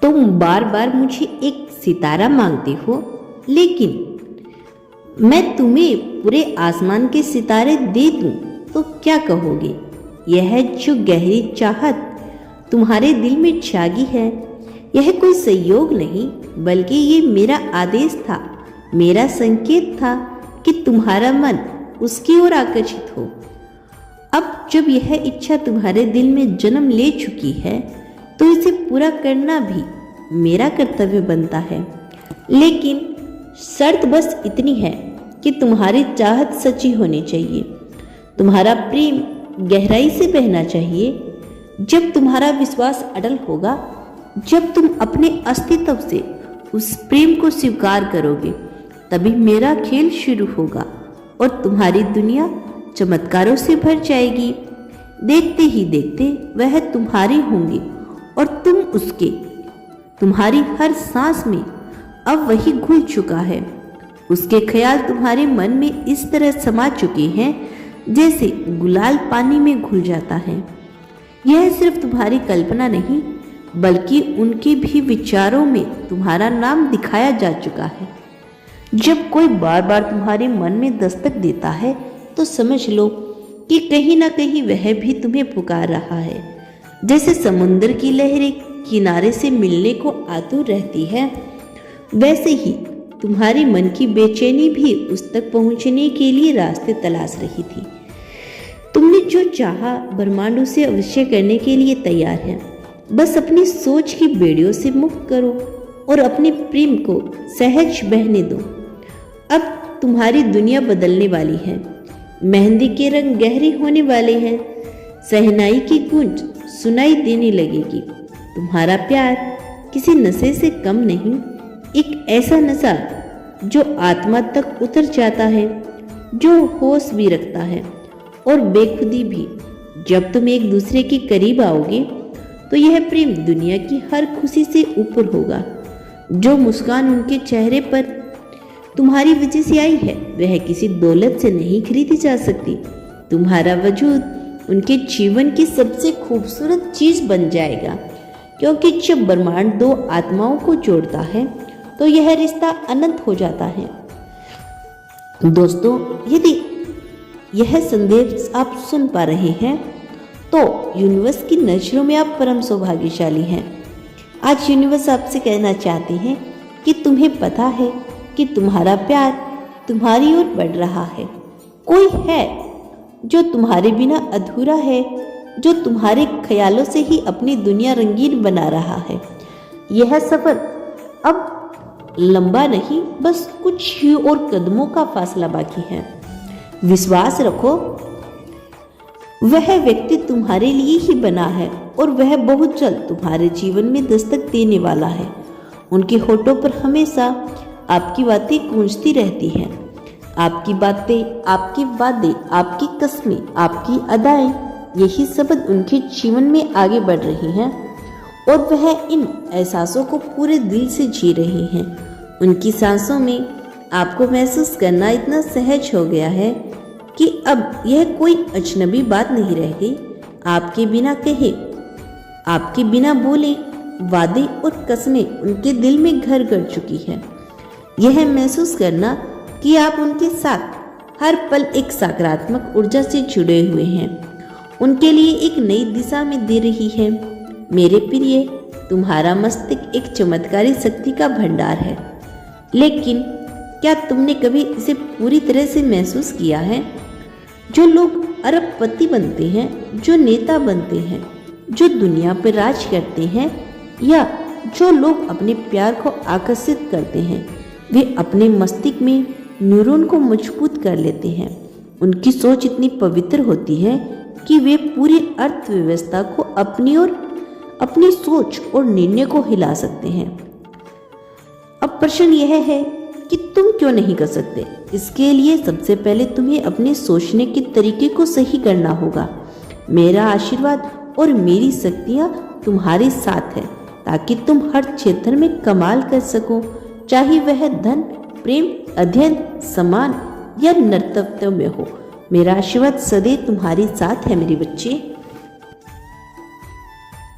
तुम बार बार मुझे एक सितारा मांगते हो, लेकिन मैं तुम्हें पूरे आसमान के सितारे दे दूं तो क्या कहोगे? यह जो गहरी चाहत तुम्हारे दिल में जागी है, यह कोई संयोग नहीं, बल्कि ये मेरा आदेश था, मेरा संकेत था कि तुम्हारा मन उसकी ओर आकर्षित हो। अब जब यह इच्छा तुम्हारे दिल में जन्म ले चुकी है, तो इसे पूरा करना भी मेरा कर्तव्य बनता है। लेकिन शर्त बस इतनी है कि तुम्हारी चाहत सच्ची होनी चाहिए, तुम्हारा प्रेम गहराई से बहना चाहिए। जब तुम्हारा विश्वास अटल होगा, जब तुम अपने अस्तित्व से उस प्रेम को स्वीकार करोगे, तभी मेरा खेल शुरू होगा और तुम्हारी दुनिया चमत्कारों से भर जाएगी। देखते ही देखते वह तुम्हारी होंगी और तुम उसके। तुम्हारी हर सांस में अब वही घुल चुका है। उसके ख्याल तुम्हारे मन में इस तरह समा चुके हैं जैसे गुलाल पानी में घुल जाता है। यह सिर्फ तुम्हारी कल्पना नहीं, बल्कि उनके भी विचारों में तुम्हारा नाम दिखाया जा चुका है। जब कोई बार बार तुम्हारे मन में दस्तक देता है, तो समझ लो कि कहीं ना कहीं वह भी तुम्हें पुकार रहा है। जैसे समुद्र की लहरें किनारे से मिलने को आतुर रहती है, वैसे ही तुम्हारी मन की बेचैनी भी उस तक पहुंचने के लिए रास्ते तलाश रही थी। तुमने जो चाहा ब्रह्मांड उसे अवश्य करने के लिए तैयार है। बस अपनी सोच की बेड़ियों से मुक्त करो और अपने प्रेम को सहज बहने दो। अब तुम्हारी दुनिया बदलने वाली है। मेहंदी के रंग गहरे होने वाले हैं, शहनाई की गूंज सुनाई देने लगेगी। तुम्हारा प्यार किसी नशे से कम नहीं, एक ऐसा नशा जो आत्मा तक उतर जाता है, जो होश भी रखता है और बेखुदी भी। जब तुम एक दूसरे के करीब आओगे, तो यह प्रेम दुनिया की हर खुशी से ऊपर होगा। जो मुस्कान उनके चेहरे पर तुम्हारी वजह से आई है, वह किसी दौलत से नहीं खरीदी जा सकती। तुम्हारा वजूद उनके जीवन की सबसे खूबसूरत चीज बन जाएगा, क्योंकि जब ब्रह्मांड दो आत्माओं को जोड़ता है, तो यह रिश्ता अनंत हो जाता है। दोस्तों, यदि यह संदेश आप सुन पा रहे हैं, तो यूनिवर्स की नजरों में आप परम सौभाग्यशाली हैं। आज यूनिवर्स आपसे कहना चाहते हैं कि तुम्हें पता है कि तुम्हारा प्यार तुम्हारी ओर बढ़ रहा है। कोई है जो तुम्हारे बिना अधूरा है, जो तुम्हारे ख्यालों से ही अपनी दुनिया रंगीन बना रहा है। यह सफर अब लंबा नहीं, बस कुछ ही और कदमों का फासला बाकी है। विश्वास रखो, वह व्यक्ति तुम्हारे लिए ही बना है और वह बहुत जल्द तुम्हारे जीवन में दस्तक देने वाला है। उनके होठों पर हमेशा आपकी बातें गूंजती रहती हैं। आपकी बातें, आपके वादे, आपकी कस्में, आपकी अदाएं, यही शब्द उनके जीवन में आगे बढ़ रही हैं और वह इन एहसासों को पूरे दिल से जी रहे हैं। उनकी सांसों में आपको महसूस करना इतना सहज हो गया है कि अब यह कोई अजनबी बात नहीं रह गई। आपके बिना कहे, आपके बिना बोले वादे और कस्में उनके दिल में घर कर चुकी है। यह महसूस करना कि आप उनके साथ हर पल एक सकारात्मक ऊर्जा से जुड़े हुए हैं, उनके लिए एक नई दिशा में दे रही है। मेरे प्रिय, तुम्हारा मस्तिष्क एक चमत्कारी शक्ति का भंडार है, लेकिन क्या तुमने कभी इसे पूरी तरह से महसूस किया है? जो लोग अरबपति बनते हैं, जो नेता बनते हैं, जो दुनिया पर राज करते हैं, या जो लोग अपने प्यार को आकर्षित करते हैं, वे अपने मस्तिष्क में न्यूरॉन को मजबूत कर लेते हैं। उनकी सोच इतनी पवित्र होती है कि वे पूरी अर्थव्यवस्था को अपनी ओर, अपनी सोच और निर्णय को हिला सकते हैं। अब प्रश्न यह है कि तुम क्यों नहीं कर सकते? इसके लिए सबसे पहले तुम्हें अपने सोचने के तरीके को सही करना होगा। मेरा आशीर्वाद और मेरी शक्तियाँ तुम्हारे साथ है, ताकि तुम हर क्षेत्र में कमाल कर सको, चाहे वह धन, प्रेम, अध्ययन, सम्मान या नर्तव्य में हो। मेरा आशीर्वाद सदैव तुम्हारे साथ है मेरे बच्चे।